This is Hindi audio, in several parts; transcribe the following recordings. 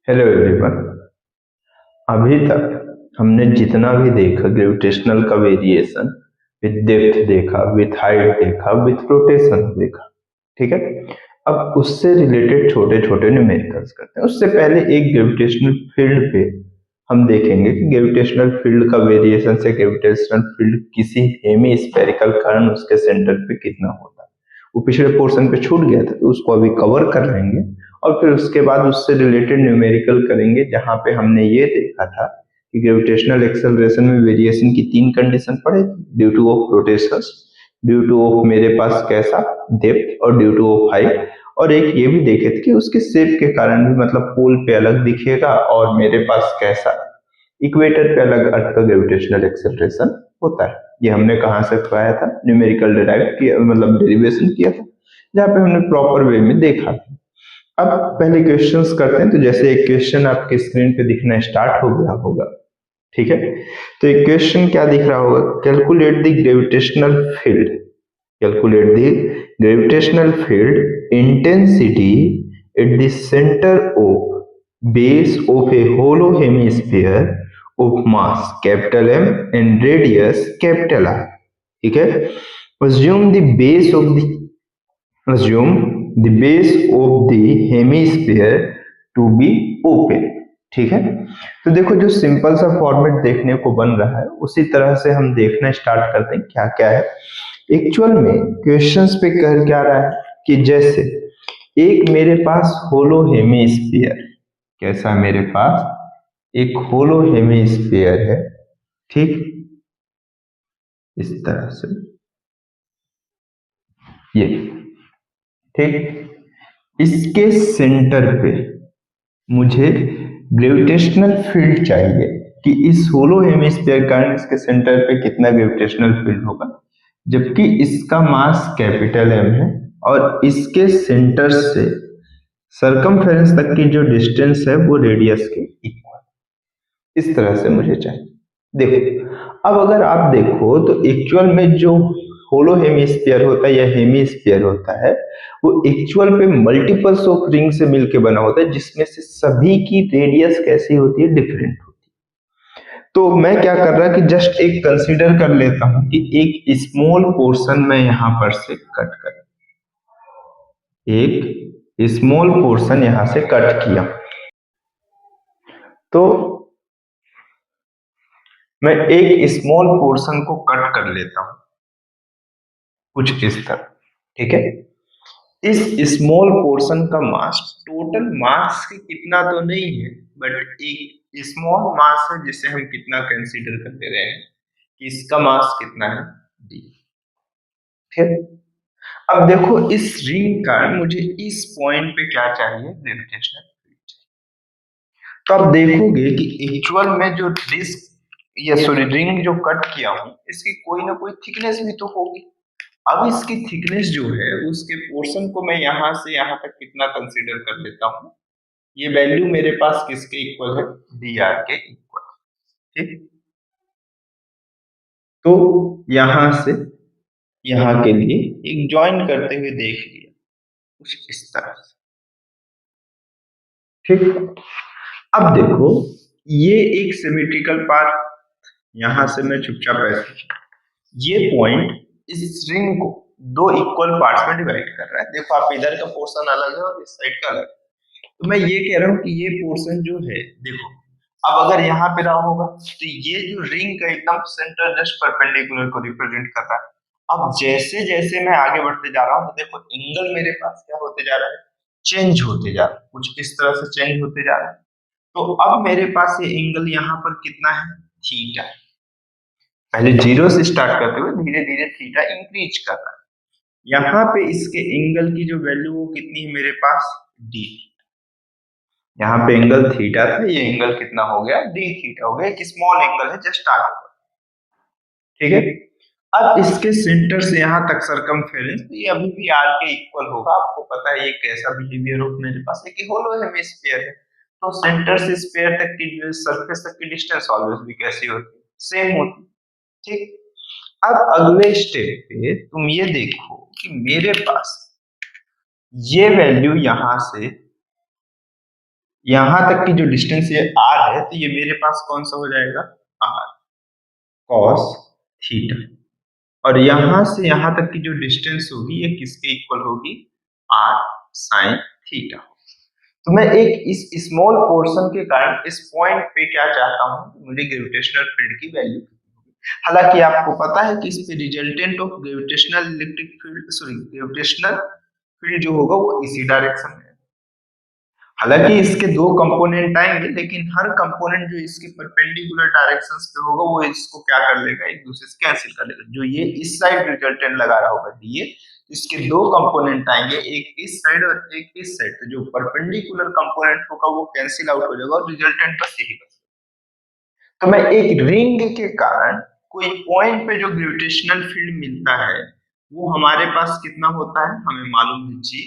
Hello everyone. अभी तक हमने जितना भी देखा ग्रेविटेशनल का वेरिएशन विथ डेप्थ देखा, विथ हाइट देखा, विथ रोटेशन देखा। ठीक है। अब उससे रिलेटेड छोटे छोटे न्यूमेरिकल्स करते हैं। उससे पहले एक ग्रेविटेशनल फील्ड पे हम देखेंगे कि ग्रेविटेशनल फील्ड का वेरिएशन से ग्रेविटेशनल फील्ड किसी हेमी स्फेरिकल कण उसके सेंटर पे कितना होता है। वो पिछले पोर्शन पे छूट गया था, तो उसको अभी कवर कर लेंगे और फिर उसके बाद उससे रिलेटेड न्यूमेरिकल करेंगे, जहां पे हमने ये देखा था कि ग्रेविटेशनल एक्सेलरेशन में वेरिएशन की तीन कंडीशन पड़े, due two of rotations, due two of मेरे पास कैसा डेप्थ, और ड्यू टू ऑफ हाइट। और एक ये भी देखे थे कि उसके शेप के कारण भी, मतलब पोल पे अलग दिखेगा और मेरे पास कैसा इक्वेटर पे अलग अर्थ का ग्रेविटेशनल एक्सेलरेशन होता है। ये हमने कहाँ से पाया था? न्यूमेरिकल डिराइव किया, मतलब डेरिवेशन किया था, जहाँ पे हमने प्रॉपर वे में देखा था। अब पहले क्वेश्चंस करते हैं। तो जैसे एक क्वेश्चन आपकी स्क्रीन पे दिखना स्टार्ट हो गया होगा, ठीक है। तो एक क्वेश्चन क्या दिख रहा होगा? Calculate the gravitational field, calculate the gravitational field intensity at the centre of base of a hollow hemisphere of mass capital M and radius capital R. ठीक है। assume the base of the assume the base of the hemisphere to be open। ठीक है। तो देखो, जो सिंपल सा फॉर्मेट देखने को बन रहा है उसी तरह से हम देखना स्टार्ट करते हैं क्या क्या है। एक्चुअल में क्वेश्चंस पे कह क्या रहा है कि जैसे एक मेरे पास होलो हेमिस्फीयर, कैसा मेरे पास एक होलो हेमिस्फीयर है, ठीक, इस तरह से ये, ठीक। इसके सेंटर पे मुझे ग्रेविटेशनल फील्ड चाहिए कि इस होलो हेमिस्फीयर कारण इसके सेंटर पे कितना ग्रेविटेशनल फील्ड होगा, जबकि इसका मास कैपिटल एम है और इसके सेंटर से सरकमफेरेंस तक की जो डिस्टेंस है वो रेडियस के इक्वल, इस तरह से मुझे चाहिए। देखो, अब अगर आप देखो तो एक्चुअल में जो होलो हेमिस्फीयर होता है या हेमिस्फीयर होता है, वो एक्चुअल पे मल्टीपल्स ऑफ रिंग से मिलके बना होता है, जिसमें से सभी की रेडियस कैसी होती है? डिफरेंट होती है। तो मैं क्या कर रहा कि जस्ट एक कंसीडर कर लेता हूं कि एक स्मॉल पोर्शन मैं यहां पर से कट कर, एक स्मॉल पोर्शन यहां से कट किया, तो मैं एक स्मॉल पोर्शन को कट कर लेता हूं कुछ इस तरह। ठीक है। इस स्मॉल पोर्शन का मास टोटल मास के कितना तो नहीं है, बट एक स्मॉल मास है जिसे हम कितना कंसीडर कर ले रहे हैं कि इसका मास कितना है? डी। ठीक। अब देखो, इस रिंग का मुझे इस पॉइंट पे क्या चाहिए? Gravitational field. तो आप देखोगे कि एक्चुअल में जो डिस्क या सॉरी रिंग जो कट किया हूं, इसकी कोई ना कोई थिकनेस भी तो होगी। अब इसकी थिकनेस जो है उसके पोर्शन को मैं यहां से यहां तक कितना कंसीडर कर लेता हूं, ये वैल्यू मेरे पास किसके इक्वल है? डी आर के इक्वल। ठीक। तो यहां से यहां के लिए एक ज्वाइन करते हुए देख लिया कुछ इस तरह से। ठीक। अब देखो, ये एक सिमेट्रिकल पाथ, यहां से मैं चुपचाप ऐसे, ये पॉइंट इस रिंग को दो इक्वल पार्ट्स में डिवाइड कर रहा है। देखो, आप इधर का पोर्शन अलग है और इस साइड का अलग है। तो मैं ये कह रहा हूं कि ये पोर्शन जो है, देखो, अब अगर यहाँ पे रहा होगा तो ये जो रिंग का एकदम सेंटर जस्ट परपेंडिकुलर को रिप्रेजेंट कर रहा है। अब जैसे जैसे मैं आगे बढ़ते जा रहा हूँ, तो देखो एंगल मेरे पास क्या होते जा रहा है? चेंज होते जा रहा है, कुछ इस तरह से चेंज होते जा रहा है। तो अब मेरे पास ये एंगल यहाँ पर कितना है? थीटा। पहले जीरो से स्टार्ट करते हुए धीरे धीरे थीटा इंक्रीज कर रहा है। यहाँ पे इसके एंगल की जो वैल्यू वो कितनी है मेरे पास? डी। यहाँ पे एंगल थीटा था, ये एंगल कितना हो गया? डी थीटा हो गया। एक स्मॉल एंगल है जस्ट आगे। ठीक है। अब इसके सेंटर से यहाँ तक सरकमफेरेंस, तो ये अभी भी आर के इक्वल होगा। आपको पता है ये कैसा बिहेवियर ऑफ मेरे पास एक होलो हेमिस्फीयर है, तो सेंटर से स्फीयर तक की सरफेस तक की डिस्टेंस ऑलवेज भी कैसी होती है? सेम होती। ठीक। अब अगले स्टेप पे तुम ये देखो कि मेरे पास ये वैल्यू यहां से यहां तक की जो डिस्टेंस ये r है, तो ये मेरे पास कौन सा हो जाएगा, r cos थीटा। और यहां से यहां तक की जो डिस्टेंस होगी ये किसके इक्वल होगी, r sin थीटा। तो मैं एक इस स्मॉल पोर्शन के कारण इस पॉइंट पे क्या चाहता हूं, मुझे ग्रेविटेशनल फील्ड की वैल्यू। हालांकि आपको पता है कि इस पे resultant of gravitational electric field, sorry gravitational field जो होगा वो इसी डायरेक्शन में है। हालांकि इसके दो कंपोनेंट आएंगे, लेकिन हर कंपोनेंट जो इसके परपेंडिकुलर डायरेक्शंस पे होगा वो इसको क्या कर लेगा, एक दूसरे से कैंसिल कर लेगा। जो ये इस साइड रिजल्टेंट लगा रहा होगा डीए, इसके दो कंपोनेंट आएंगे, एक इस साइड और एक इस साइड। तो जो परपेंडिकुलर कंपोनेंट होगा वो कैंसिल आउट हो जाएगा और रिजल्टेंट बस यही बचेगा। तो मैं एक रिंग के कारण कोई पॉइंट पे जो ग्रेविटेशनल फील्ड मिलता है वो हमारे पास कितना होता है, हमें मालूम है जी,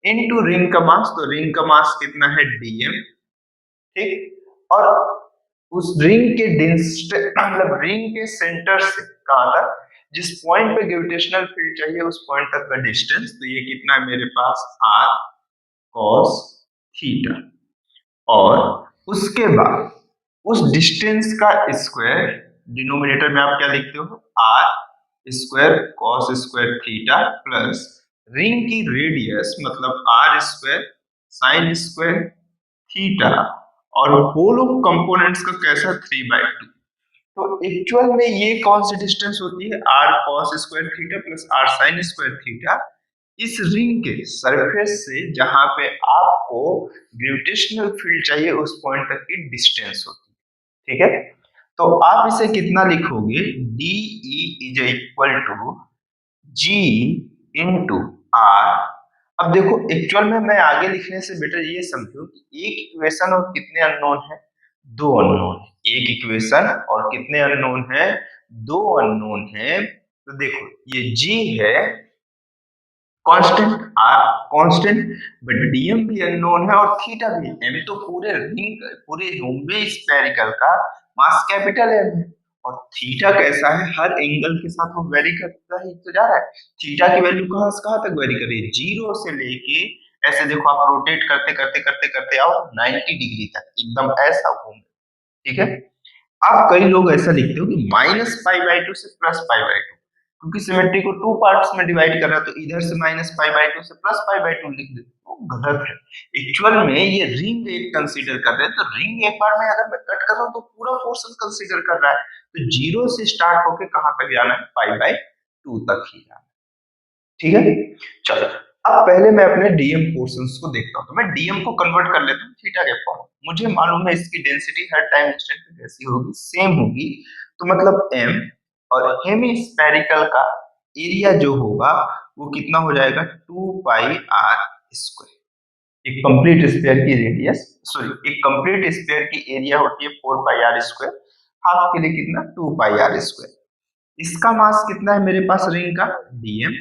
इनटू रिंग का मास। तो रिंग का मास कितना है, डीएम, ठीक। और उस रिंग के मतलब रिंग के सेंटर से कहां तक, जिस पॉइंट पे ग्रेविटेशनल फील्ड चाहिए उस पॉइंट तक का डिस्टेंस, तो ये कितना है मेरे पास, r cos थीटा। और उसके बाद उस डिस्टेंस का स्क्वायर, डिनोमिनेटर में आप क्या लिखते हो, r square cos square theta plus ring की रेडियस मतलब r square sine square theta, और होल ऑफ कंपोनेंट्स का कैसा 3/2। तो एक्चुअल में ये कौन सी डिस्टेंस होती है, r cos square theta plus r sin square theta. इस रिंग के सरफेस से जहां पे आपको ग्रेविटेशनल फील्ड चाहिए उस पॉइंट तक की डिस्टेंस होती है, ठीक है। तो आप इसे कितना लिखोगे, d e is equal to g into r. अब देखो एक्चुअल में मैं आगे लिखने से बेटर ये समझो कि एक इक्वेशन और कितने अननोन है, दो अननोन है। एक इक्वेशन और कितने अननोन है, दो अननोन है। तो देखो ये जी है constant, r constant, but dm भी अननोन है और थीटा भी। एम तो पूरे रिंग, पूरे होम्बे स्फेरिकल का मास कैपिटल एम है। और थीटा कैसा है, हर एंगल के साथ वो वेरी करता ही तो जा रहा है। थीटा की वैल्यू कहां से कहां तक वेरी कर रही है, जीरो से लेके ऐसे देखो आप रोटेट करते करते करते करते आओ 90 डिग्री तक, एकदम ऐसा घूम, ठीक है। आप कई लोग ऐसा लिखते हो कि -π/2 से +π/2, क्योंकि सिमेट्री को टू पार्ट्स में डिवाइड कर रहा है तो इधर से -π/2 से +π/2 लिख देते, वो गलत है। एक्चुअल में ये रिंग एक कंसीडर कर रहे हैं, तो रिंग एक बार में अगर मैं कट कर रहा हूं तो पूरा पोर्शन कंसीडर कर रहा है। तो जीरो से स्टार्ट होके कहां तक जाना है, π/2 तक ही जाना है, ठीक है। चलो अब पहले मैं अपने डीएम पोर्शंस को देखता हूं। तो मैं डीएम को कन्वर्ट कर लेता हूं थीटा के फॉर्म। मुझे मालूम है इसकी डेंसिटी हर टाइम इंस्टेंट पे कैसी होगी, सेम होगी। तो मतलब m, और हेमिस्फेरिकल का एरिया जो होगा वो कितना हो जाएगा, 2πr²। एक कंप्लीट स्फीयर की रेडियस, सॉरी एक कंप्लीट स्फीयर की एरिया होती है 4πr², हाफ के लिए कितना, 2πr²। इसका मास कितना है मेरे पास रिंग का, डीएम,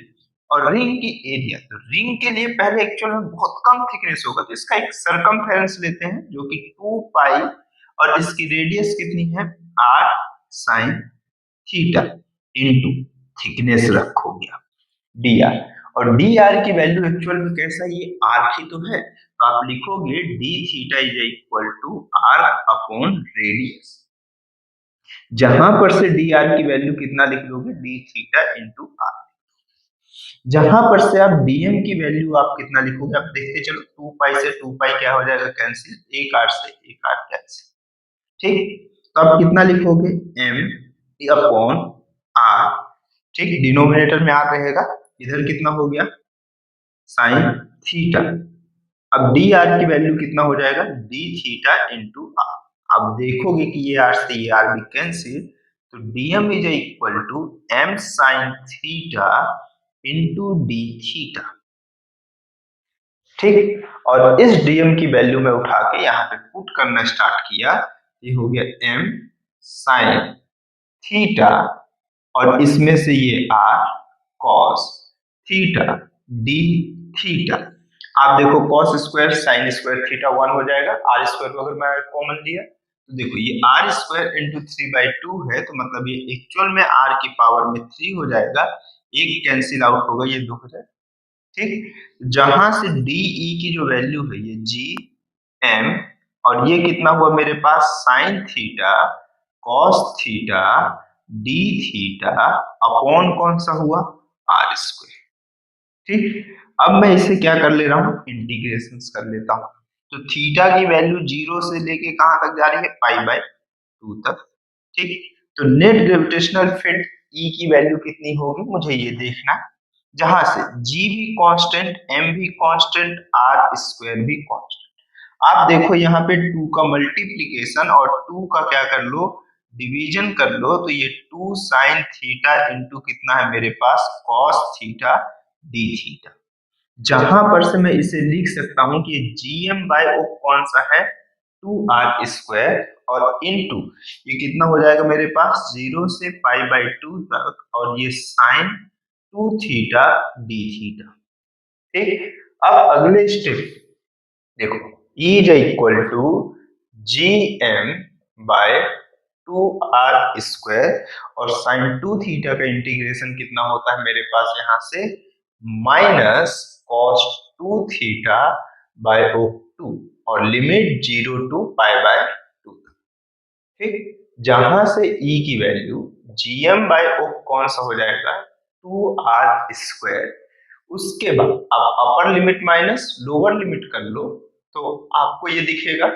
और रिंग की एरिया। तो रिंग के लिए पहले एक्चुअल में बहुत कम थिकनेस होगा, तो इसका एक सरकमफेरेंस लेते हैं जो कि 2π, और इसकी रेडियस कितनी है, r sin theta into thickness रखोगे आप, dr। और dr की वैल्यू एक्चुअल में कैसा, ये r ही तो है, तो आप लिखोगे d theta is equal to r upon radius. जहां पर से dr की वैल्यू कितना लिख लोगे, d थीटा इंटू r। जहां पर से आप dm की वैल्यू आप कितना लिखोगे, आप देखते चलो, 2π से 2π क्या हो जाएगा कैंसिल, एक r से एक r कैंसिल, ठीक। तो आप कितना लिखोगे, m अपॉन r, ठीक। डिनोमिनेटर में r रहेगा, इधर कितना हो गया, साइन थीटा। अब dr की वैल्यू कितना हो जाएगा, d थीटा इंटू r। अब देखोगे कि ये r से ये r भी कैंसिल, तो dm is equal to m sine theta into d theta, ठीक। और इस dm की वैल्यू में उठा के यहाँ पे पुट करना स्टार्ट किया, ये हो गया m साइन थीटा, और इसमें से ये r cos theta d theta. आप देखो cos square sine square theta 1 हो जाएगा, r स्क्वायर को अगर मैं कॉमन लिया तो देखो ये r स्क्वायर इंटू 3/2 है, तो मतलब ये एक्चुअल में r की पावर में 3 हो जाएगा, एक कैंसिल आउट होगा, ये 2 हो जाएगा, ठीक। जहां से डी ई की जो वैल्यू है ये g एम, और ये कितना हुआ मेरे पास sine theta cos theta d theta upon कौन सा हुआ आर स्क्वायर। ठीक, अब मैं इसे क्या कर ले रहा हूँ, इंटीग्रेशन कर लेता हूँ। तो थीटा की वैल्यू 0 से लेके कहां तक जा रही है, पाई बाय 2 तक। ठीक, तो नेट ग्रेविटेशनल फील्ड ई की वैल्यू कितनी होगी मुझे ये देखना, जहां से जी भी कांस्टेंट, एम भी कांस्टेंट, आर स्क्वायर भी कांस्टेंट। आप देखो यहाँ पे 2 का मल्टीप्लीकेशन और 2 का क्या कर लो, डिवीजन कर लो, तो ये 2 साइन थीटा इंटू कितना है मेरे पास कॉस थीटा डी थीटा। जहां पर से मैं इसे लिख सकता हूं कि जीएम बाय ओ कौन सा है 2r स्क्वायर, और इनटू ये कितना हो जाएगा मेरे पास 0 से पाई बाय 2 तक, और ये साइन 2 थीटा डी थीटा। ठीक, अब अगले स्टेप देखो, E is equal to G M by 2r square, और साइन 2 थीटा का इंटीग्रेशन कितना होता है मेरे पास यहाँ से minus cos 2 theta by o 2, और लिमिट 0 टू पाई बाय 2। ठीक, जहां से E की वैल्यू gm बाय ओ कौन सा हो जाएगा 2r स्क्वायर, उसके बाद आप upper limit minus lower limit कर लो, तो आपको ये दिखेगा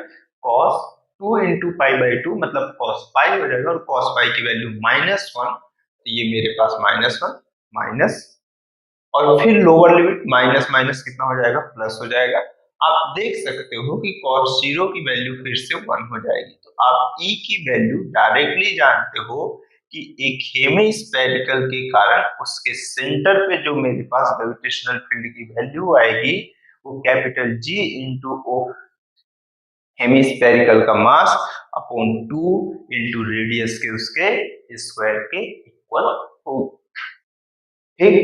cos 2 इंटू पाई बाई 2 मतलब cos पाई हो जाएगा, और cos पाई की वैल्यू -1, तो ये मेरे पास -1 माइनस, और फिर लोअर लिमिट माइनस माइनस कितना हो जाएगा, प्लस हो जाएगा। आप देख सकते हो कि cos 0 की वैल्यू फिर से 1 हो जाएगी। तो आप E की वैल्यू डायरेक्टली जानते हो कि एक हेमिस्फेरिकल के कारण उसके सेंटर पे जो मेरे पास ग्रेविटेशनल फील्ड की वैल्यू आएगी वो capital G into o, hemispherical का मास अपॉन 2 इंटू रेडियस के उसके स्क्वायर के इक्वल हो। ठीक,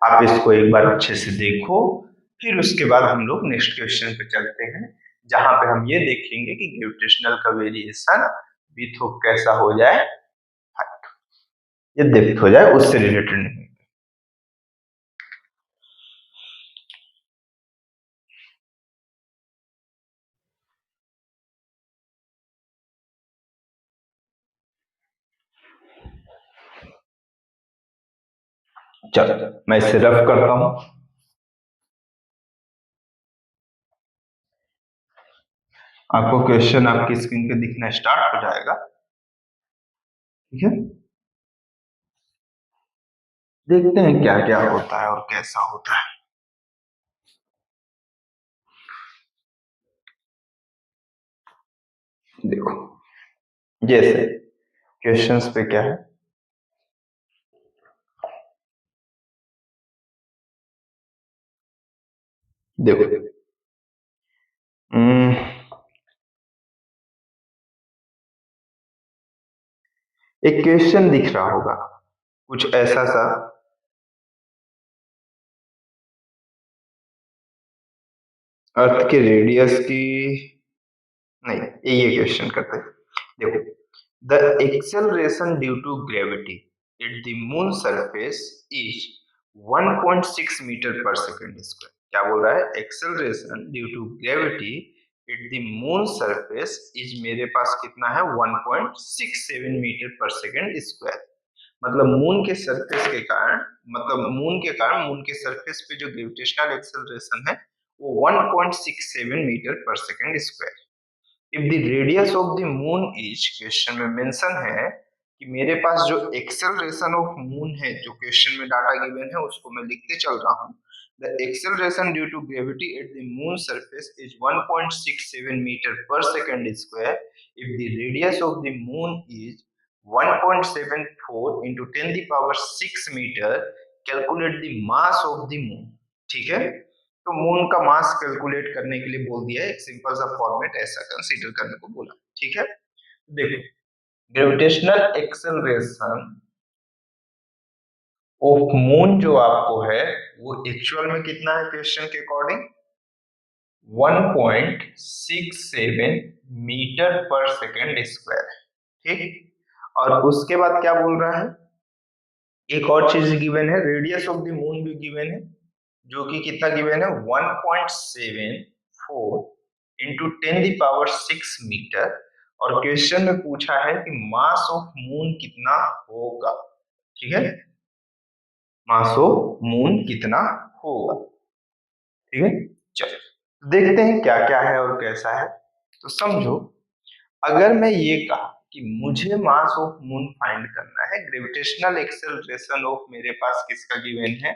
आप इसको एक बार अच्छे से देखो, फिर उसके बाद हम लोग नेक्स्ट क्वेश्चन पे चलते हैं, जहां पे हम ये देखेंगे कि ग्रेविटेशनल का वेरिएशन विथ कैसा हो जाए, ये डेप्थ हो जाए, उससे रिलेटेड नहीं। चलो मैं इसे रफ करता हूं। आपको क्वेश्चन आपकी स्क्रीन पे दिखना स्टार्ट हो जाएगा। ठीक है, देखते हैं क्या क्या होता है और कैसा होता है। देखो जैसे क्वेश्चंस पे क्या है, देखो एक क्वेश्चन दिख रहा होगा कुछ ऐसा सा, अर्थ के रेडियस की, नहीं ये क्वेश्चन करते हैं। देखो, the acceleration due to gravity at the moon surface is 1.6 metre per second square. क्या बोल रहा है, acceleration due to gravity at the moon surface is मेरे पास कितना है 1.67 मीटर पर सेकंड स्क्वायर। मतलब मून के सरफेस के कारण, मतलब मून के सरफेस पे जो ग्रेविटेशनल एक्सेलरेशन है वो 1.67 metre per second square. If the radius of the moon is, question में मेंशन है कि मेरे पास जो एक्सेलरेशन ऑफ मून है, जो क्वेश्चन में डाटा गिवन है उसको मैं लिखते चल रहा हूँ। The acceleration due to gravity at the moon surface is 1.67 metre per second square if the radius of the moon is 1.74 into 10 the power 6 metre, calculate the mass of the moon. ठीक है, तो मून का मास कैलकुलेट करने के लिए बोल दिया है, एक सिंपल सा फॉर्मेट ऐसा कंसीडर करने को बोला। ठीक है, देखो ग्रेविटेशनल एक्सेलरेशन ऑफ मून जो आपको है वो एक्चुअल में कितना है, क्वेश्चन के according 1.67 metre per second square. ठीक, और उसके बाद क्या बोल रहा है, एक और चीज गिवन है, रेडियस ऑफ द मून भी गिवन है, जो कि कितना गिवन है 1.74 इंटू 10⁶ मीटर, और क्वेश्चन में पूछा है कि मास ऑफ मून कितना होगा। ठीक है, मास ऑफ मून कितना होगा। ठीक है, चलो देखते हैं क्या क्या है और कैसा है। तो समझो, अगर मैं ये कहा कि मुझे मास ऑफ मून फाइंड करना है, ग्रेविटेशनल एक्सेलरेशन ऑफ मेरे पास किसका गिवन है,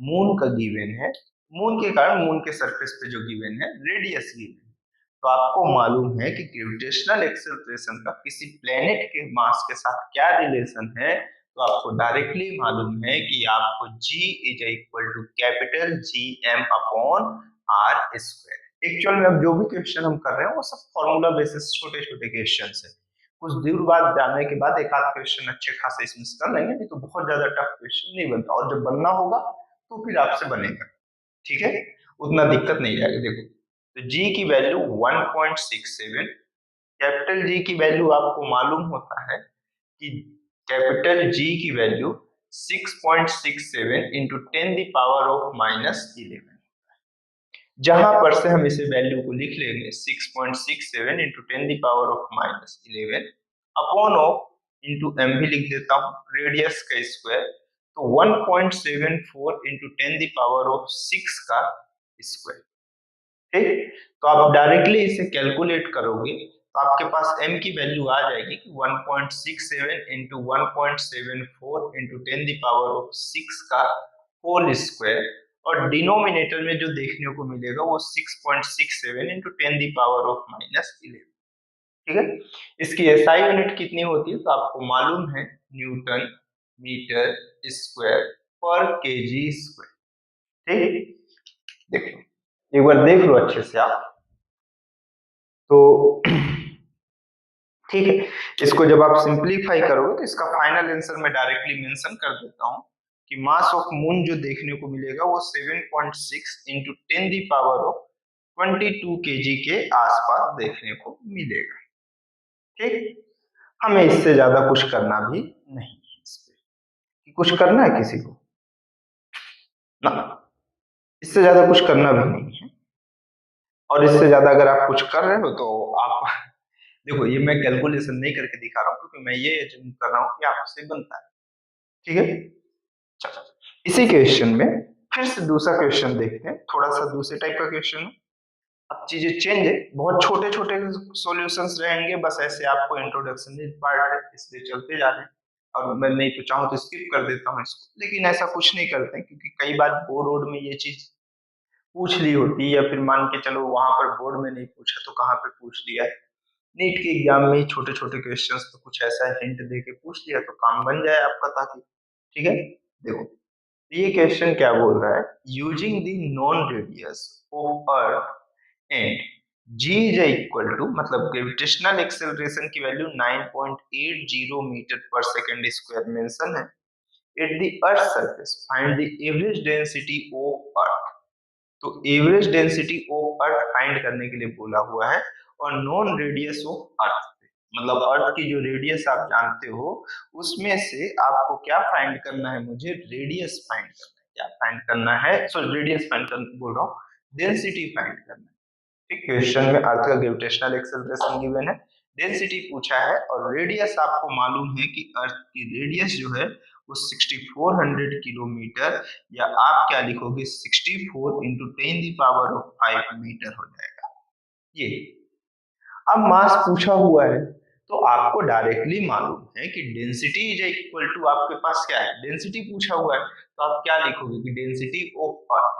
मून का गिवन है, मून के कारण मून के सरफेस पे जो गिवन है रेडियस गिवन है। तो आपको मालूम है कि ग्रेविटेशनल एक्सेलरेशन का किसी प्लेनेट के मास के साथ क्या रिलेशन है, तो आपको डायरेक्टली मालूम है कि आपको G is equal to capital GM upon R square. Actual में अब जो भी क्वेश्चन हम कर रहे हैं वो सब फॉर्मूला बेसिस छोटे छोटे क्वेश्चन है। कुछ दूर बाद जाने के बाद एक आध क्वेश्चन अच्छे खासे इसमें कर लेंगे, नहीं तो बहुत ज्यादा टफ क्वेश्चन नहीं बनता, और जब बनना होगा तो फिर आपसे बनेगा। ठीक है, उतना दिक्कत नहीं आएगा। देखो, तो G की वैल्यू 1.67, कैपिटल G की वैल्यू आपको मालूम होता है कि कैपिटल G की वैल्यू 6.67 इंटू 10⁻⁻11, जहां पर से हम इसे वैल्यू को लिख लेंगे 6.67 into 10⁻⁻11 upon of into m भी लिख देता हूं, रेडियस का स्क्वायर, तो 1.74 इंटू 10⁻6 का स्क्वायर। ठीक, तो आप डायरेक्टली इसे कैलकुलेट करोगे तो आपके पास m की वैल्यू आ जाएगी कि 1.67 इंटू 1.74 इंटू 10⁻6 का होल स्क्वायर, और डिनोमिनेटर में जो देखने को मिलेगा वो 6.67 इंटू 10⁻⁻11। ठीक है, इसकी एसआई यूनिट कितनी होती है तो आपको मालूम है, न्यूटन मीटर स्क्वायर पर केजी स्क्वायर। ठीक, देखो एक बार देख लो अच्छे से आप, तो ठीक है, इसको जब आप सिंप्लीफाई करोगे तो इसका फाइनल आंसर मैं डायरेक्टली मेंशन कर देता हूं कि मास ऑफ मून जो देखने को मिलेगा वो 7.6 इंटू 10⁻22 केजी के आसपास देखने को मिलेगा। ठीक, हमें इससे ज्यादा कुछ करना भी नहीं है, इस पे कुछ करना है किसी को ना, इससे ज्यादा कुछ करना भी नहीं है। और इससे ज्यादा अगर आप कुछ कर रहे हो तो आप देखो, ये मैं कैलकुलेशन नहीं करके दिखा रहा हूँ क्योंकि मैं ये एज्यूम कर रहा हूँ कि आपसे बनता है। ठीक है, चलो इसी क्वेश्चन में फिर से दूसरा क्वेश्चन देखते हैं, थोड़ा सा दूसरे टाइप का क्वेश्चन है। अब चीजें चेंज है, बहुत छोटे छोटे सॉल्यूशंस रहेंगे, बस ऐसे आपको इंट्रोडक्शन पार्ट है इसलिए चलते जा रहे हैं, और मैं नहीं तो चाहूँ तो स्किप कर देता हूँ इसको, लेकिन ऐसा कुछ नहीं करते हैं क्योंकि कई बार बोर्ड वोर्ड में ये चीज पूछ ली होती है, या फिर मान के चलो वहां पर बोर्ड में नहीं पूछा तो कहाँ पे पूछ लिया है, नीट के एग्जाम में ही छोटे छोटे क्वेश्चंस तो कुछ ऐसा हिंट दे के पूछ लिया तो काम बन जाए आपका, ताकि ठीक है। देखो ये क्वेश्चन क्या बोल रहा है, using the known radius of earth and g is equal to, मतलब ग्रेविटेशनल एक्सेलरेशन की value 9.80 metre per second square mention है, at the earth surface find the average density of earth. तो average density of earth find करने के लिए बोला हुआ है, और नॉन रेडियस ऑफ अर्थ, मतलब अर्थ की जो रेडियस आप जानते हो उसमें से आपको क्या फाइंड करना है, मुझे रेडियस फाइंड करना है, क्या फाइंड करना है, सॉरी रेडियस फाइंड करना बोल रहा हूँ, डेंसिटी फाइंड करना है। ठीक, क्वेश्चन में अर्थ का ग्रेविटेशनल एक्सेलरेशन गिवन है, डेंसिटी पूछा है, और रेडियस आपको मालूम है कि अर्थ की रेडियस जो है वो 6400 किलोमीटर, या आप क्या लिखोगे 64 इंटू 10⁵ मीटर हो जाएगा ये। अब मास पूछा हुआ है तो आपको डायरेक्टली मालूम है कि डेंसिटी इज इक्वल टू, आपके पास क्या है, डेंसिटी पूछा हुआ है तो आप क्या लिखोगे कि density of earth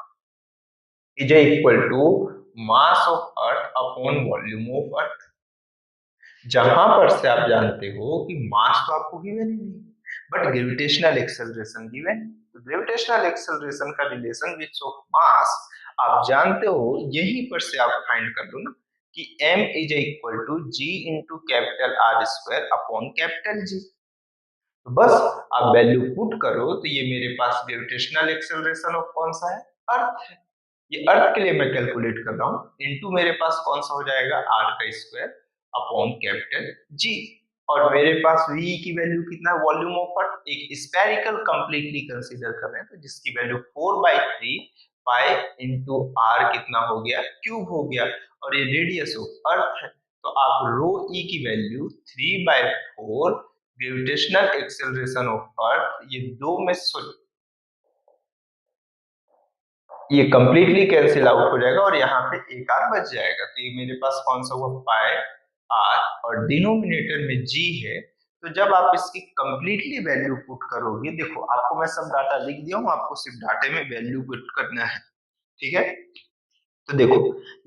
is equal to mass of earth upon volume of earth, जहां पर से आप जानते हो कि मास तो आपको गिवन ही नहीं, बट ग्रेविटेशनल एक्सेलरेशन गिवन। तो ग्रेविटेशनल एक्सेलरेशन का रिलेशन विथ ऑफ मास आप जानते हो, यहीं पर से आप फाइंड कर लो ना कि m is equal to g into capital R square upon capital G। तो बस आप वैल्यू पुट करो तो ये मेरे पास ग्रेविटेशनल एक्सेलरेशन ऑफ कौन सा है, अर्थ है, ये अर्थ के लिए मैं कैलकुलेट कर रहा हूँ, इनटू मेरे पास कौन सा हो जाएगा r का स्क्वायर अपॉन कैपिटल G, और मेरे पास v की वैल्यू कितना है, वॉल्यूम ऑफ अर्थ, एक स्फेरिकल कंप्लीटली कंसीडर कर रहे हैं तो जिसकी वैल्यू 4/3 पाई इंटू r कितना हो गया, क्यूब हो गया, और ये रेडियस ऑफ अर्थ है, तो आप रो ई की value 3/4 gravitational acceleration of earth, ये दो में ये कंप्लीटली कैंसिल आउट हो जाएगा और यहाँ पे एक आर बच जाएगा। तो ये मेरे पास कौन सा हुआ, पाई आर, और डिनोमिनेटर में जी है। तो जब आप इसकी कंप्लीटली वैल्यू पुट करोगे, देखो आपको मैं सब डाटा लिख दिया हूँ, आपको सिर्फ डाटे में वैल्यू पुट करना है, ठीक है। तो देखो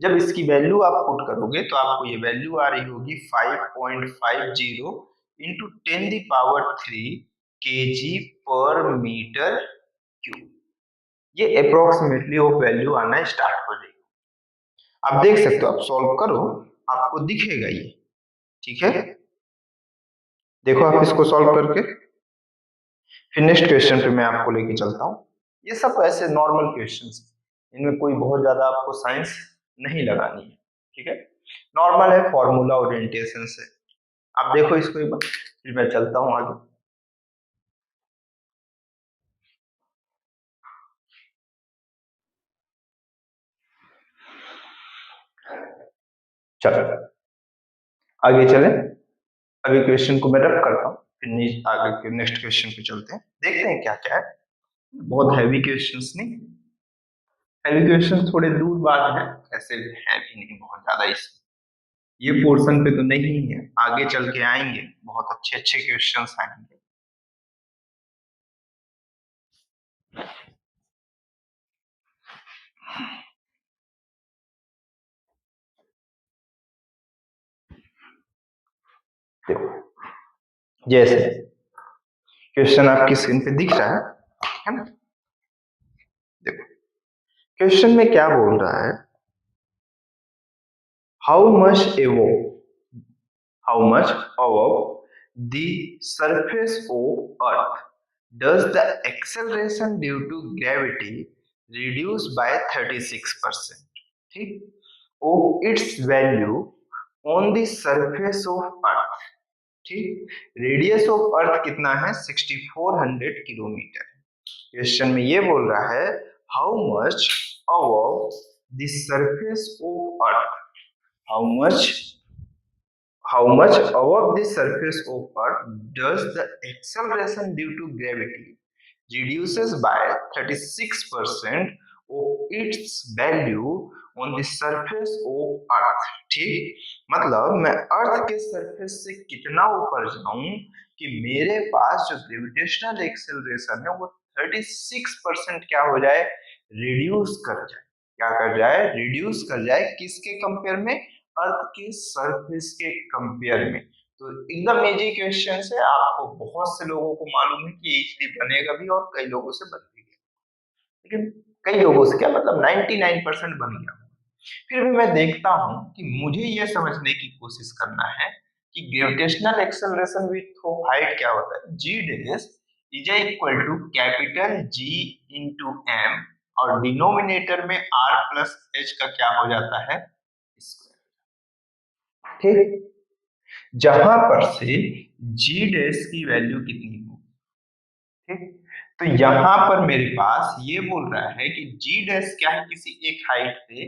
जब इसकी वैल्यू आप पुट करोगे तो आपको ये वैल्यू आ रही होगी 5.50 इंटू 10⁻³ kg पर मीटर क्यूब। ये अप्रोक्सीमेटली वो वैल्यू आना स्टार्ट हो जाएगी। आप देख सकते हो, आप सॉल्व करो, आपको दिखेगा ये, ठीक है। देखो आप इसको सॉल्व करके फिर नेक्स्ट क्वेश्चन पे मैं आपको लेके चलता हूँ। ये सब ऐसे नॉर्मल क्वेश्चंस, इनमें कोई बहुत ज्यादा आपको साइंस नहीं लगानी है, ठीक है। नॉर्मल है, फॉर्मूला ओरिएंटेशन से। आप देखो इसको एक बार, फिर मैं चलता हूँ आगे। चलो आगे चले, अभी क्वेश्चन को मैं रब करता हूँ, फिर आगे के नेक्स्ट क्वेश्चन पे चलते हैं, देखते हैं क्या क्या है। बहुत हैवी क्वेश्चंस नहीं, हैवी क्वेश्चन थोड़े दूर बाद है, ऐसे हैवी नहीं बहुत ज्यादा। इस ये पोर्शन पे तो नहीं है, आगे चल के आएंगे, बहुत अच्छे अच्छे क्वेश्चंस आएंगे। देखो जैसे क्वेश्चन आपकी स्क्रीन पे दिख रहा है ना। देखो क्वेश्चन में क्या बोल रहा है, हाउ मच एवो how much above the surface of Earth does the acceleration due to gravity reduce by 36%, ठीक, of its value on the surface of Earth, ठीक। रेडियस ऑफ अर्थ कितना है, 6400 किलोमीटर। क्वेश्चन में ये बोल रहा है how much above the surface of earth, how much how much above the surface of Earth does the acceleration due to gravity reduces by 36% of its value on the surface of Earth, ठीक। मतलब मैं अर्थ के सरफेस से कितना ऊपर जाऊं कि मेरे पास जो ग्रेविटेशनल एक्सेलरेशन है वो 36% क्या हो जाए, रिड्यूस कर जाए। क्या कर जाए, रिड्यूस कर जाए, किसके कंपेयर में, अर्थ के सरफेस के कंपेयर में। तो एकदम इजी क्वेश्चन है, आपको बहुत से लोगों को मालूम है कि इजीली बनेगा भी और कई लोगों से बन भी गया, लेकिन कई लोगों से क्या मतलब 99% बन गया। फिर भी मैं देखता हूं कि मुझे यह समझने की कोशिश करना है कि ग्रेविटेशनल एक्सेलरेशन विथ हाइट क्या होता है, g dash is equal to capital G into M, और डिनोमिनेटर में आर प्लस एच का क्या हो जाता है, स्क्वायर, ठीक। जहां पर से जी डैश की वैल्यू कितनी हो, ठीक। तो यहाँ पर मेरे पास ये बोल रहा है कि जी डैश क्या है, किसी एक हाइट पे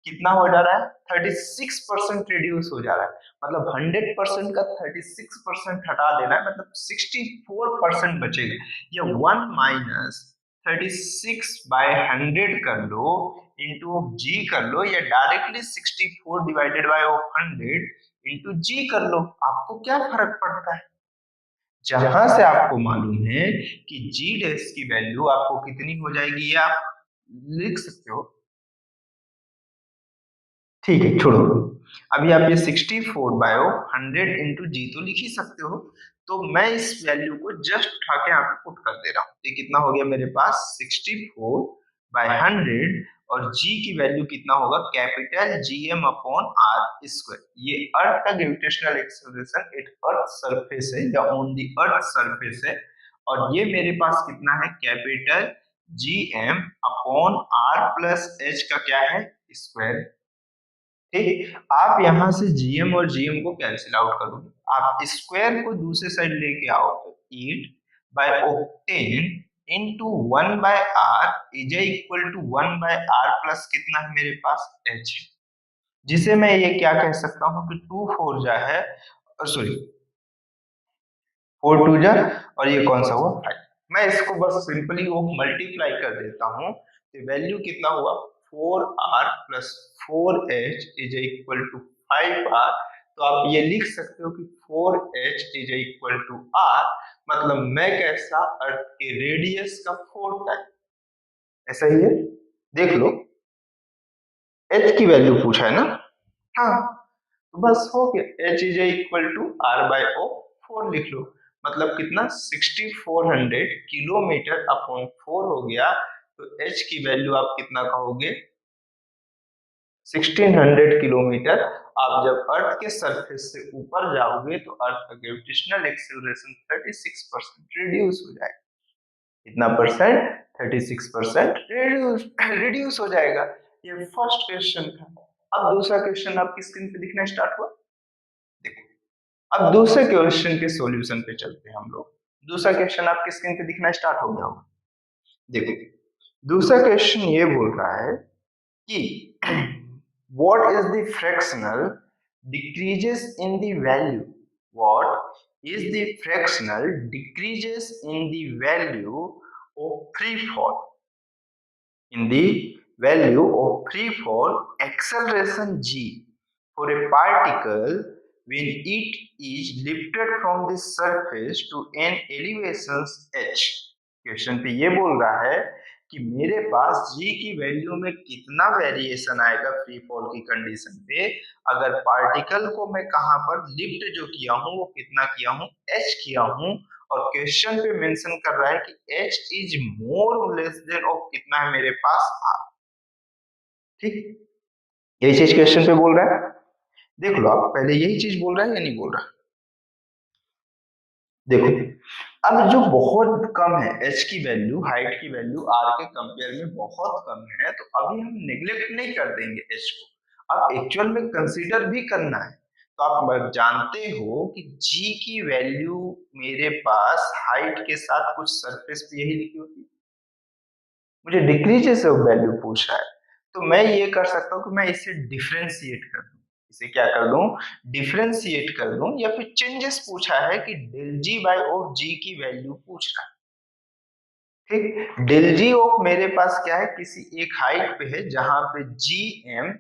कितना हो जा रहा है, 36% रिड्यूस हो जा रहा है। मतलब 100% का 36% हटा देना है, मतलब 64% बचेगा। या 1 माइनस 36/100 कर लो, इंटू जी कर लो, या डायरेक्टली 64 डिवाइडेड बाय 100 इंटू जी कर लो, आपको क्या फर्क पड़ता है। जहां से आपको मालूम है कि जी डैश की वैल्यू आपको कितनी हो जाएगी, ये आप लिख सकते हो, ठीक है छोड़ो। अभी आप ये 64/100 इंटू जी तो लिख ही सकते हो, तो मैं इस वैल्यू को जस्ट उठा के यहाँ पे पुट कर दे रहा हूँ। ये कितना हो गया मेरे पास, 64/100, और जी की वैल्यू कितना होगा, capital G M upon R square. ये अर्थ का gravitational acceleration at earth surface है या ऑन दी अर्थ सरफेस है, और ये मेरे पास कितना है, capital G M upon R plus H का क्या है, स्क्वायर, ठीक। आप यहां से जीएम और जीएम को कैंसिल आउट करोगे, आप स्क्वायर को दूसरे साइड लेके आओ तो 8/10 into 1/r is equal to 1/r plus कितना है मेरे पास, h। जिसे मैं ये क्या कह सकता हूँ कि 2 4 जा है, सॉरी 4 2 जा, और ये कौन सा हुआ 5। मैं इसको बस सिंपली वो मल्टीप्लाई कर देता हूँ, तो वैल्यू कितना हुआ 4r plus 4h is equal to 5r। तो आप ये लिख सकते हो कि 4h is equal to r, मतलब मैं कैसा अर्थ के रेडियस का 4 टाइम। ऐसा ही है, देख लो, h की वैल्यू पूछा है ना। हाँ, तो बस हो गया, h is equal to r by O 4 लिख लो, मतलब कितना 6400 किलोमीटर अपॉन 4 हो गया। तो h की वैल्यू आप कितना कहोगे 1600 किलोमीटर। आप जब अर्थ के सरफेस से ऊपर जाओगे तो अर्थ का ग्रेविटेशनल एक्सेलरेशन 36% रिड्यूस हो जाएगा। कितना परसेंट 36% रिड्यूस हो जाएगा। ये फर्स्ट क्वेश्चन था। अब दूसरा क्वेश्चन आपकी स्क्रीन पे दिखना स्टार्ट हुआ, देखो। अब दूसरे क्वेश्चन के सॉल्यूशन पे चलते हैं हम लोग। दूसरा क्वेश्चन आपकी स्क्रीन पे दिखना स्टार्ट हो गया होगा, देखो। दूसरा क्वेश्चन ये बोल रहा है कि what is the fractional decreases in the value, what is the fractional decreases in the value of free fall, in the value of free fall acceleration g for a particle when it is lifted from the surface to an elevation h। Question पे ये बोल रहा है कि मेरे पास g की वैल्यू में कितना वेरिएशन आएगा फ्री फॉल की कंडीशन पे, अगर पार्टिकल को मैं कहां पर लिफ्ट जो किया हूं वो कितना किया हूं h किया हूं, और क्वेश्चन पे मेंशन कर रहा है कि h is more less than of कितना है मेरे पास r। ठीक, यही चीज क्वेश्चन पे बोल रहा है। देख लो आप, पहले यही चीज बोल रहा है या नहीं बोल रहा। देखो, अब जो बहुत कम है h की वैल्यू, हाइट की वैल्यू r के कंपेयर में बहुत कम है, तो अभी हम नेग्लेक्ट नहीं कर देंगे h को, अब एक्चुअल में कंसीडर भी करना है। तो आप जानते हो कि g की वैल्यू मेरे पास हाइट के साथ कुछ सरफेस पे यही लिखी होती है, मुझे डिक्रीजेस ऑफ वैल्यू पूछा है, तो मैं ये कर सकता हूँ कि मैं इसे डिफरेंशिएट कर दूं। इसे क्या कर दूं, डिफरेंशिएट कर दूं, या फिर चेंजेस पूछा है कि डेल जी बाय ऑफ जी की वैल्यू पूछ रहा है। ठीक, डेल जी ऑफ मेरे पास क्या है, किसी एक हाइट पे है जहां पे जी एम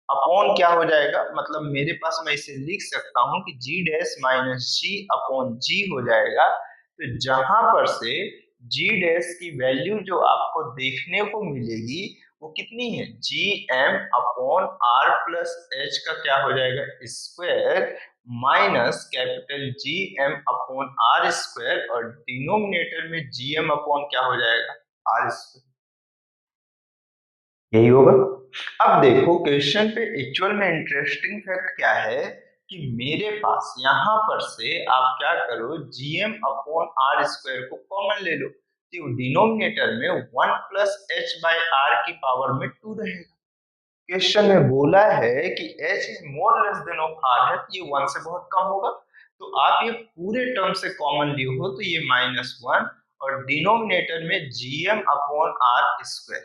अपॉन क्या हो जाएगा, मतलब मेरे पास मैं इसे लिख सकता हूं कि जी डैश माइनस जी अपॉन जी हो जाएगा। तो जहां पर से जी डैश की वैल्यू जो आपको देखने को मिलेगी वो कितनी है, G M upon R plus H का क्या हो जाएगा square, minus capital G M upon R square, और डिनोमिनेटर में जी एम अपॉन क्या हो जाएगा आर स्क्वायर, यही होगा। अब देखो क्वेश्चन पे एक्चुअल में इंटरेस्टिंग फैक्ट क्या है कि मेरे पास यहाँ पर से आप क्या करो G M upon R square को कॉमन ले लो, तो डिनोमिनेटर में 1 प्लस एच बाई आर की पावर में 2 रहेगा। क्वेश्चन में बोला है कि h is more less than of r है, तो ये 1 से बहुत कम होगा, तो आप ये पूरे टर्म से कॉमन लिए हो तो ये -1, और डिनोमिनेटर में gm अपॉन r स्क्वायर,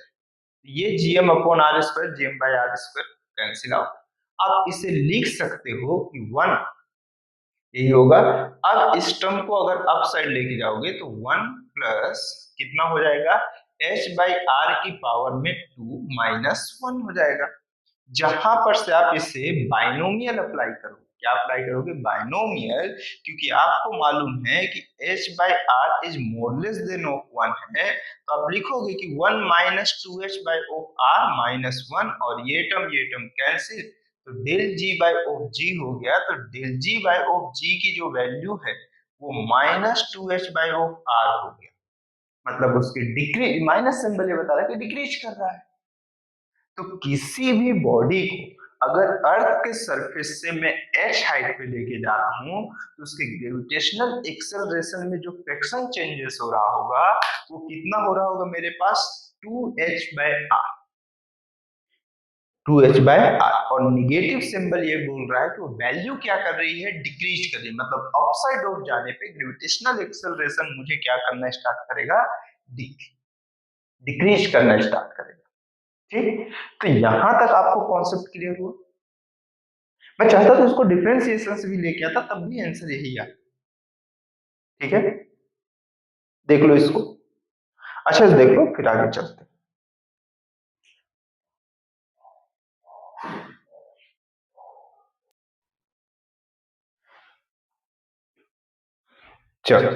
ये gm upon r square gm by r square cancel out, आप इसे लिख सकते हो कि 1, यही होगा। अब इस टर्म को अगर अप साइड लेके जाओगे तो 1 प्लस कितना हो जाएगा h बाई आर की पावर में 2 -1 हो जाएगा। जहां पर से आप इसे बाइनोमियल अप्लाई करोगे, क्या अप्लाई करोगे बाइनोमियल, क्योंकि आपको मालूम है कि h by R is more less than of 1 है, तो आप लिखोगे कि 1 minus 2h by of are -1, और ये टर्म कैंसिल, तो del ji by of g हो गया। तो डेल जी बाई ऑफ जी की जो वैल्यू है वो -2h बाई ऑफ आर हो गया, मतलब उसकी डिक्रीज, माइनस सिंबल ये बता रहा है कि डिक्रीज कर रहा है। तो किसी भी बॉडी को अगर अर्थ के सरफेस से मैं h हाइट पे लेके जा रहा हूं, तो उसके ग्रेविटेशनल एक्सेलरेशन में जो फ्रैक्शन चेंजेस हो रहा होगा वो कितना हो रहा होगा मेरे पास 2h by R, 2h by R, और निगेटिव सिंबल ये बोल रहा है कि वो वैल्यू क्या कर रही है, डिक्रीज कर रही है, मतलब अपसाइड ऑफ जाने पे ग्रेविटेशनल एक्सेलरेशन मुझे क्या करना स्टार्ट करेगा, डिक्रीज करना स्टार्ट करेगा। ठीक, तो यहां तक आपको कॉन्सेप्ट क्लियर हुआ। मैं चाहता तो इसको डिफरेंशिएशन से भी लेके आता, तब भी आंसर यही आता। ठीक है, देख लो इसको, अच्छा से देख लो, फिर आगे चलते हैं। चलो,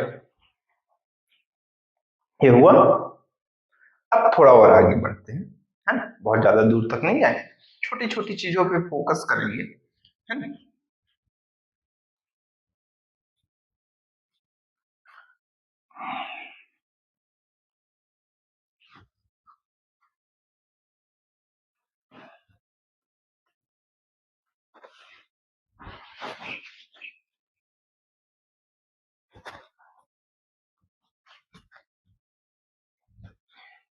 ये हुआ। अब थोड़ा और आगे बढ़ते हैं, है ना, बहुत ज्यादा दूर तक नहीं आए, छोटी छोटी चीजों पे फोकस करेंगे, है ना।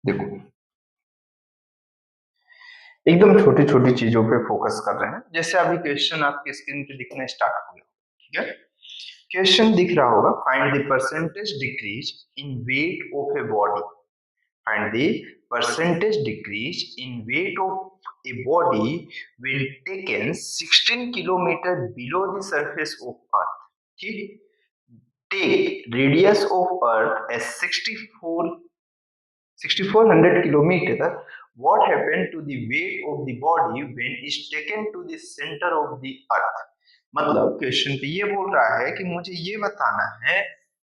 देखो, एकदम छोटी छोटी चीजों पे फोकस कर रहे हैं। जैसे अभी क्वेश्चन आपके स्क्रीन पे दिखना स्टार्ट हो गया, ठीक है। क्वेश्चन दिख रहा होगा, find the percentage decrease in weight of a body, find the percentage decrease in weight of a body when taken 16 kilometre below the surface of earth. ठीक, take radius of earth as 6400 kilometer. What happened to the weight of the body when is taken to the center of the earth? मतलब क्वेश्चन पे ये बोल रहा है कि मुझे ये बताना है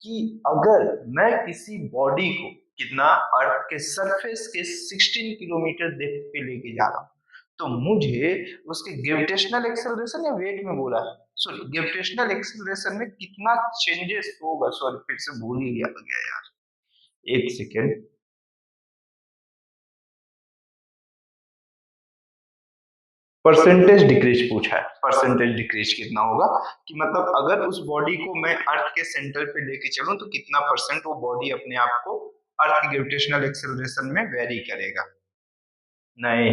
कि अगर मैं किसी बॉडी को कितना, अर्थ के सरफेस के 16 किलोमीटर डेप्थ पे लेके जा रहा हूँ, तो मुझे उसके ग्रेविटेशनल एक्सेलरेशन या वेट में बोला है, सॉरी ग्रेविटेशनल एक्सेलरेशन में कितना चेंजेस होगा, सॉरी फिर से भूल ही गया यार, एक सेकेंड। परसेंटेज डिक्रीज पूछा है, परसेंटेज डिक्रीज कितना होगा, कि मतलब अगर उस बॉडी को मैं अर्थ के सेंटर पे लेके चलूं तो कितना परसेंट वो बॉडी अपने आप को अर्थ की ग्रेविटेशनल एक्सेलरेशन में वेरी करेगा। नहीं,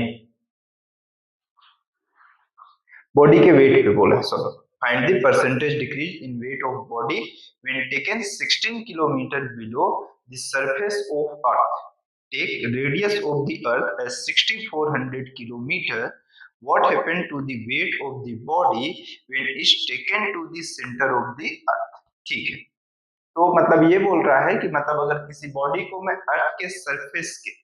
बॉडी के वेट पे बोला है, sorry. Find the percentage decrease in weight of body when taken 16 kilometre below the surface of earth, take radius of the earth as 6400 kilometre, what happened to the weight of the body when is taken to the center of the earth। ठीक है, तो मतलब ये बोल रहा है कि मतलब अगर किसी बॉडी को मैं अर्थ के सरफेस के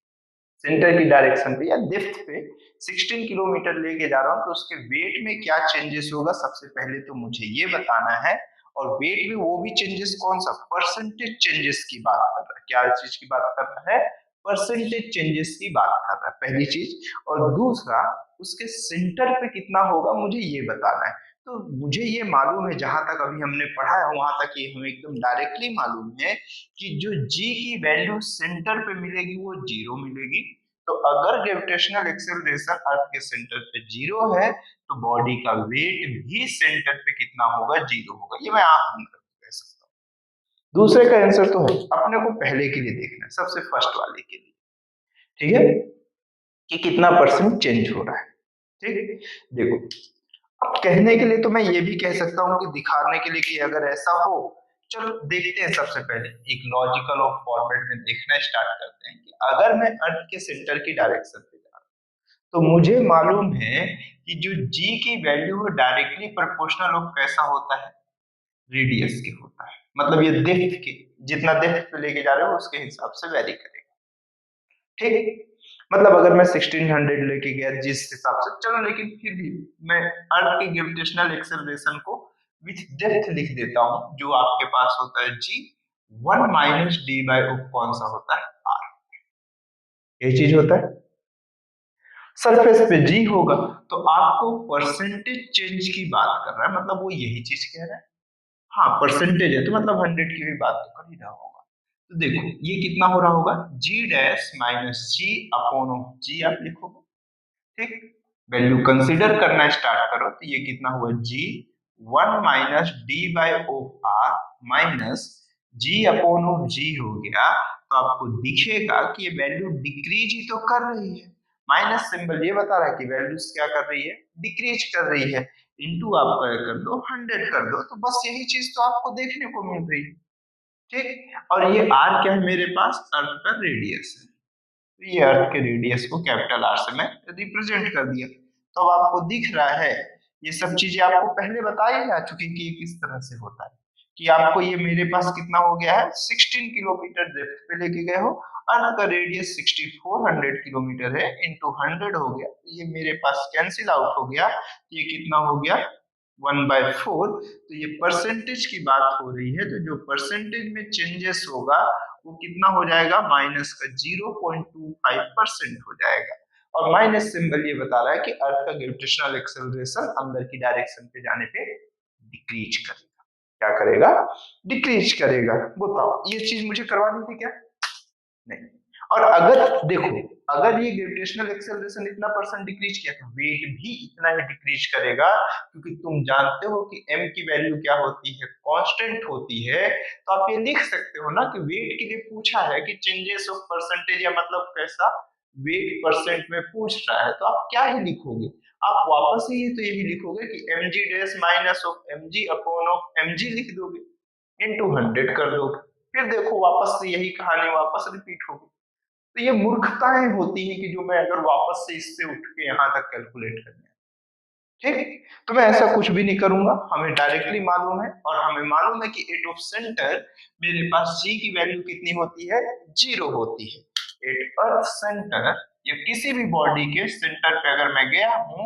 सेंटर की डायरेक्शन पे या डेप्थ पे 16 किलोमीटर लेके जा रहा हूँ, तो उसके वेट में क्या चेंजेस होगा, सबसे पहले तो मुझे ये बताना है। और वेट में वो भी चेंजेस कौन सा, परसेंटेज चेंजेस की बात कर रहा है, क्या चीज की बात कर रहा है, परसेंटेज चेंजेस की बात कर रहा है, पहली चीज। और दूसरा, उसके सेंटर पे कितना होगा मुझे ये बताना है। तो मुझे ये मालूम है, जहां तक अभी हमने पढ़ा है वहां तक ये हमें एकदम डायरेक्टली मालूम है कि जो जी की वैल्यू सेंटर पे मिलेगी वो जीरो मिलेगी। तो अगर ग्रेविटेशनल एक्सेलरेशन अर्थ के सेंटर पे जीरो है, तो बॉडी का वेट भी सेंटर पे कितना होगा, जीरो होगा। ये मैं आंख बंद करके कह सकता हूँ। दूसरे का आंसर तो है, अपने को पहले के लिए देखना है, सबसे फर्स्ट वाले के लिए, ठीक है, कि कितना परसेंट चेंज हो रहा है। ठीक, देखो, अब कहने के लिए तो मैं ये भी कह सकता हूँ कि दिखाने के लिए कि अगर ऐसा हो, चलो देखते हैं। सबसे पहले एक लॉजिकल और फॉर्मेट में देखना स्टार्ट करते हैं कि अगर मैं अर्थ के सेंटर की डायरेक्शन पे जा रहा हूँ, तो मुझे मालूम है कि जो जी की वैल्यू है डायरेक्टली प्रोपोर्शनल ऑफ कैसा होता है, रेडियस के होता है। मतलब ये डेप्थ के, जितना डेप्थ पे लेके जा रहे हो उसके हिसाब से वेरी करेगा। ठीक, मतलब अगर मैं 1600 लेके गया जिस हिसाब से, चलो लेकिन फिर भी मैं अर्थ की ग्रेविटेशनल एक्सेलरेशन को विथ डेप्थ लिख देता हूं, जो आपके पास होता है जी 1 माइनस डी बाई ऑफ कौन सा होता है, आर। ये चीज होता है, सरफेस पे जी होगा, तो आपको परसेंटेज चेंज की बात कर रहा है, मतलब वो यही चीज कह रहा है। हाँ परसेंटेज है तो मतलब 100 की भी बात तो कर ही रहा होगा। तो देखो ये कितना हो रहा होगा, g dash minus g upon of g आप लिखोगे। ठीक, वैल्यू कंसीडर करना स्टार्ट करो, तो ये कितना हुआ, g 1 minus d by of R minus g upon of g हो गया। तो आपको दिखेगा कि ये वैल्यू डिक्रीज ही तो कर रही है, माइनस सिंबल ये बता रहा है कि वैल्यूज क्या कर रही है, डिक्रीज कर रही है। इंटू आप कर दो 100 कर दो, तो बस यही चीज तो आपको देखने को मिल रही है। ठीक, और ये आर क्या है मेरे पास, अर्थ का रेडियस है, तो ये अर्थ के रेडियस को कैपिटल आर से मैं रिप्रेजेंट कर दिया। तो अब आपको दिख रहा है ये सब चीजें आपको पहले बताई जा चुकी कि ये किस तरह से होता है, कि आपको ये मेरे पास कितना हो गया है 16 किलोमीटर डेप्थ पे लेके गए हो, अर्थ का रेडियस 6400 किलोमीटर है, इंटू 100 हो गया, ये मेरे पास कैंसिल आउट हो गया, ये कितना हो गया 1/4। तो ये परसेंटेज की बात हो रही है, तो जो परसेंटेज में चेंजेस होगा वो कितना हो जाएगा, माइनस का 0.25% हो जाएगा। और माइनस सिंबल ये बता रहा है कि अर्थ का ग्रेविटेशनल एक्सेलरेशन अंदर की डायरेक्शन पे जाने पे डिक्रीज करेगा। क्या करेगा, डिक्रीज करेगा। बताओ ये चीज मुझे करवानी थी क्या, नहीं। और अगर देखो, अगर ये ग्रेविटेशनल एक्सेलरेशन इतना परसेंट डिक्रीज किया तो वेट भी इतना ही डिक्रीज करेगा, क्योंकि तुम जानते हो कि m की वैल्यू क्या होती है, कांस्टेंट होती है। तो आप ये लिख सकते हो ना कि वेट के लिए पूछा है कि चेंजेस ऑफ परसेंटेज, या मतलब कैसा वेट परसेंट में पूछ रहा है, तो आप क्या ही लिखोगे, आप वापस ही तो यही लिखोगे कि mg dash minus of mg upon of mg लिख दोगे, इनटू 100 कर दोगे, फिर देखो वापस से यही कहानी वापस रिपीट होगी। तो ये मूर्खताएं होती हैं कि जो मैं अगर वापस से इससे उठ के यहाँ तक कैलकुलेट करने, ठीक, तो मैं ऐसा कुछ भी नहीं करूंगा, हमें डायरेक्टली मालूम है, और हमें मालूम है कि एट ऑफ सेंटर मेरे पास जी की वैल्यू कितनी होती है, 0 होती है। एट अर्थ सेंटर या किसी भी बॉडी के सेंटर पे अगर मैं गया हूं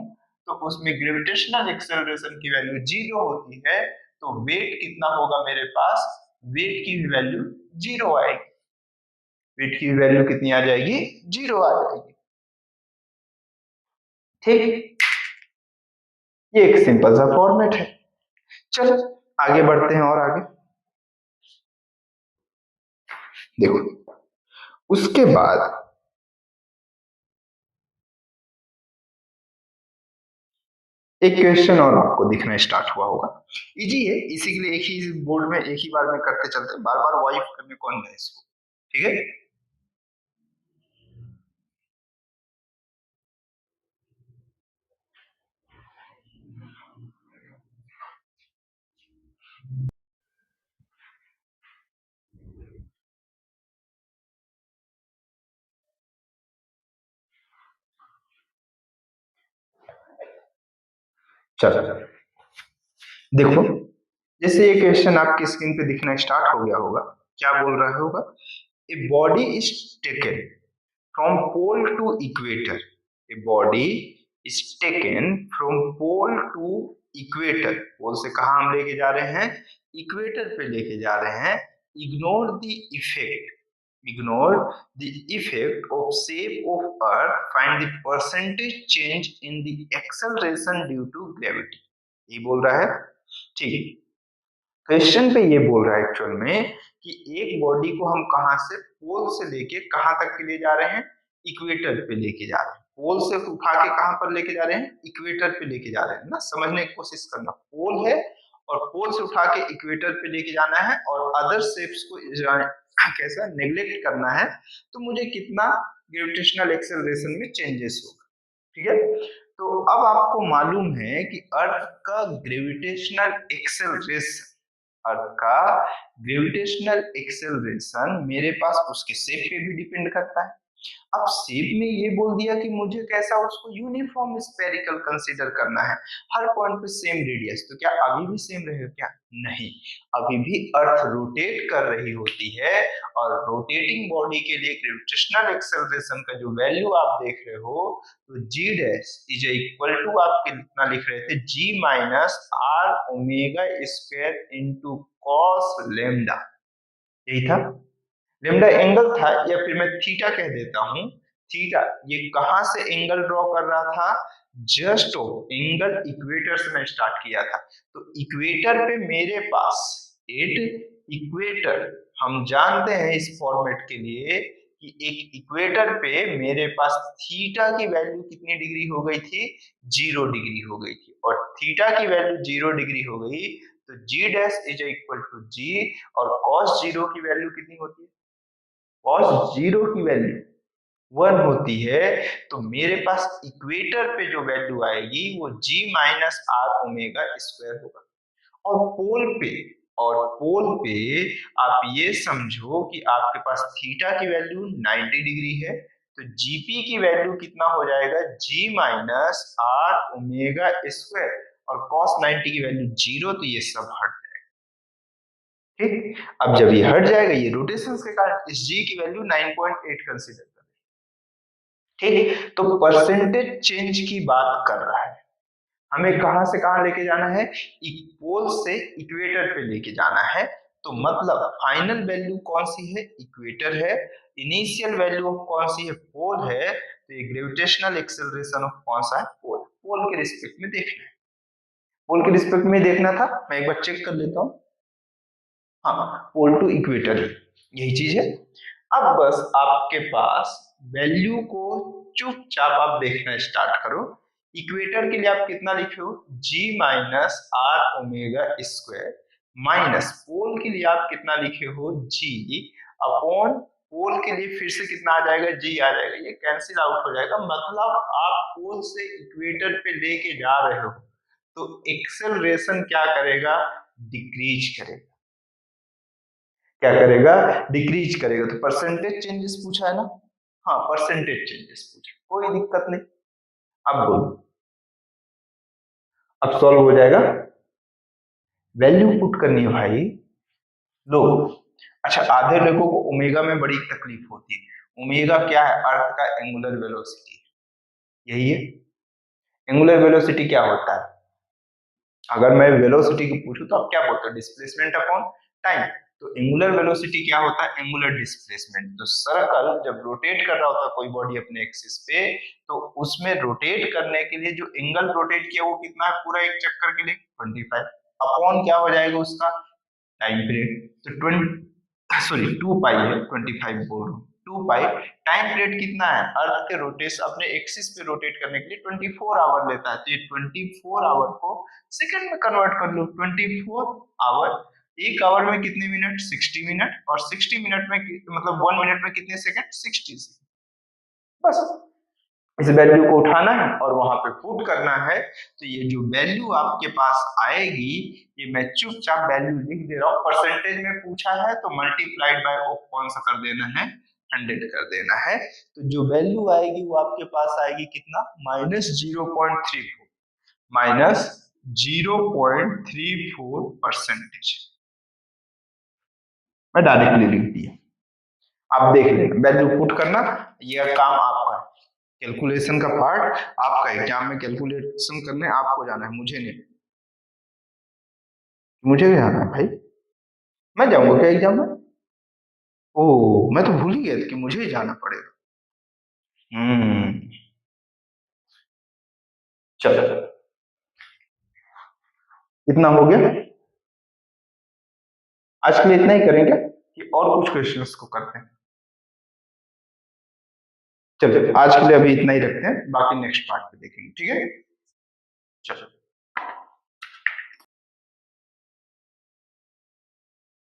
तो उसमें ग्रेविटेशनल एक्सेलरेशन की वैल्यू 0 होती है, तो वेट कितना होगा मेरे पास, वेट की भी वैल्यू 0 आएगी, वेट की वैल्यू कितनी आ जाएगी, 0 आ जाएगी। ठीक, ये एक सिंपल सा फॉर्मेट है। चलो आगे बढ़ते हैं, और आगे देखो, उसके बाद एक क्वेश्चन और आपको दिखना स्टार्ट हुआ होगा, इजी है, इसी के लिए एक ही बोर्ड में एक ही बार में करते चलते, बार बार वाइप करने कौन है इसको, ठीक है। चलो देखो, जैसे ये क्वेश्चन आपकी स्क्रीन पे दिखना स्टार्ट हो गया होगा, क्या बोल रहा होगा, a body is taken from pole to equator, a body is taken from pole to equator, pole से कहा हम लेके जा रहे हैं, इक्वेटर पे लेके जा रहे हैं, ignore the effect, ignore the effect of shape of earth, find the percentage change in the acceleration due to gravity, ये बोल रहा है, ठीक। क्वेश्चन पे ये बोल रहा है एक्चुअल में कि एक बॉडी को हम कहां से, पोल से लेके कहां तक के लिए जा रहे हैं, इक्वेटर पे लेके जा रहे हैं, पोल से उठा के कहां पर लेके जा रहे हैं, इक्वेटर पे लेके जा रहे हैं ना, समझने की कोशिश करना, पोल है और पोल से उठा के इक्वेटर पे लेके जाना है, और अदर शेप्स को कैसा नेग्लेक्ट करना है, तो मुझे कितना ग्रेविटेशनल एक्सेलरेशन में चेंजेस होगा, ठीक है। तो अब आपको मालूम है कि अर्थ का ग्रेविटेशनल एक्सेलरेशन, अर्थ का ग्रेविटेशनल एक्सेलरेशन मेरे पास उसके शेप पे भी डिपेंड करता है। अब शेप में ये बोल दिया कि मुझे कैसा, उसको यूनिफॉर्म स्फेरिकल कंसीडर करना है, हर पॉइंट पे सेम रेडियस, तो क्या अभी भी सेम रहेगा क्या, नहीं, अभी भी अर्थ रोटेट कर रही होती है, और रोटेटिंग बॉडी के लिए ग्रेविटेशनल एक्सेलरेशन का जो वैल्यू आप देख रहे हो, तो g dash is equal to, आप कितना लिख रहे थे, g minus R omega square into cos lambda, यही था, लेमडा एंगल था, या फिर मैं थीटा कह देता हूं, थीटा ये कहां से एंगल ड्रॉ कर रहा था, जस्ट एंगल इक्वेटर से मैं स्टार्ट किया था, तो इक्वेटर पे मेरे पास एट इक्वेटर, हम जानते हैं इस फॉर्मेट के लिए कि एक इक्वेटर पे मेरे पास थीटा की वैल्यू कितनी डिग्री हो गई थी, 0 डिग्री हो गई थी, और थीटा की वैल्यू 0 डिग्री हो गई, तो g dash is equal to जी, और cos 0 की वैल्यू कितनी होती है, cos 0 की वैल्यू 1 होती है, तो मेरे पास इक्वेटर पे जो वैल्यू आएगी वो g minus R omega square होगा, और पोल पे, और पोल पे आप ये समझो कि आपके पास थीटा की वैल्यू 90 डिग्री है, तो जीपी की वैल्यू कितना हो जाएगा, g minus R omega square, और cos 90 की वैल्यू 0, तो ये सब हट जाएगा। ठीक, अब जब ये हट जाएगा, ये रोटेशन के कारण इस g की वैल्यू 9.8 कंसीडर करें। ठीक, तो परसेंटेज चेंज की बात कर रहा है, हमें कहां से कहां लेके जाना है, पोल से इक्वेटर पे लेके जाना है। तो मतलब फाइनल वैल्यू कौन सी है, इक्वेटर है, इनिशियल वैल्यू ऑफ कौन सी है, पोल है। तो ये ग्रेविटेशनल एक्सेलरेशन ऑफ कौन सा है, पोल। पोल के रिस्पेक्ट में देखना है, पोल के रिस्पेक्ट में देखना था, मैं एक बार चेक कर लेता हूं। हाँ, पोल टू इक्वेटर यही चीज है। अब बस आपके पास वैल्यू को चुपचाप आप देखना स्टार्ट करो। इक्वेटर के लिए आप कितना लिखे हो, g minus R omega square, minus pole के लिए आप कितना लिखे हो, g अपॉन पोल के लिए फिर से कितना आ जाएगा, g आ जाएगा, ये कैंसिल आउट हो जाएगा। मतलब आप पोल से इक्वेटर पे लेके जा रहे हो, तो एक्सेलरेशन क्या करेगा, डिक्रीज करेगा। क्या करेगा, डिक्रीज करेगा। तो परसेंटेज चेंजेस पूछा है ना, हाँ परसेंटेज चेंजेस पूछा, कोई दिक्कत नहीं। अब बोलो, अब सॉल्व हो जाएगा। वैल्यू पुट करनी है भाई, लो। अच्छा, आधे लोगों को ओमेगा में बड़ी तकलीफ होती है। ओमेगा क्या है, अर्थ का एंगुलर वेलोसिटी, यही है। एंगुलर वेलोसिटी क्या होता है, अगर मैं वेलोसिटी की पूछूं तो आप क्या बोलते हो, डिस्प्लेसमेंट अपॉन टाइम। तो एंगुलर वेलोसिटी क्या होता है, एंगुलर डिस्प्लेसमेंट। तो सर्कल जब रोटेट कर रहा होता है कोई बॉडी अपने एक्सिस पे, तो उसमें रोटेट करने के लिए जो एंगल रोटेट किया वो कितना है, पूरा एक चक्कर के लिए 25, अपॉन क्या हो जाएगा उसका टाइम पीरियड। तो 2 पाई है, 25 बोल रहा हूँ, 2 पाई। टाइम पीरियड कितना है, अर्थ के रोटेशन अपने एक्सिस पे रोटेट करने के लिए 24 आवर लेता है। तो ये 24 आवर को सेकंड में कन्वर्ट कर लो, 24 आवर, एक आवर में कितने मिनट, 60 मिनट, और 60 मिनट में मतलब 1 मिनट में कितने सेकंड, 60 सेकंड। बस इस वैल्यू को उठाना है और वहां पे पुट करना है। तो ये जो वैल्यू आपके पास आएगी, ये मैं चुपचाप वैल्यू लिख दे रहा हूँ। परसेंटेज में पूछा है तो मल्टीप्लाइड बाय ऑफ कौन सा कर देना है, 100 कर देना है। तो जो वैल्यू आएगी वो आपके पास आएगी कितना, -0.34, -0.34 परसेंटेज। मैं डायरेक्टली लिख दिया, आप देख लेना, वैल्यू पुट करना, यह काम आपका है। कैलकुलेशन का पार्ट आपका, एग्जाम में कैलकुलेशन करने आपको जाना है, मुझे नहीं। मुझे भी जाना है भाई, मैं जाऊंगा क्या एग्जाम में, ओ मैं तो भूल ही गया कि मुझे ही जाना पड़ेगा। चलो इतना हो गया, आज के लिए इतना ही करेंगे कि और कुछ क्वेश्चंस को करते हैं। चलो आज के लिए अभी इतना ही रखते हैं, बाकी नेक्स्ट पार्ट में देखेंगे, ठीक है। चलो।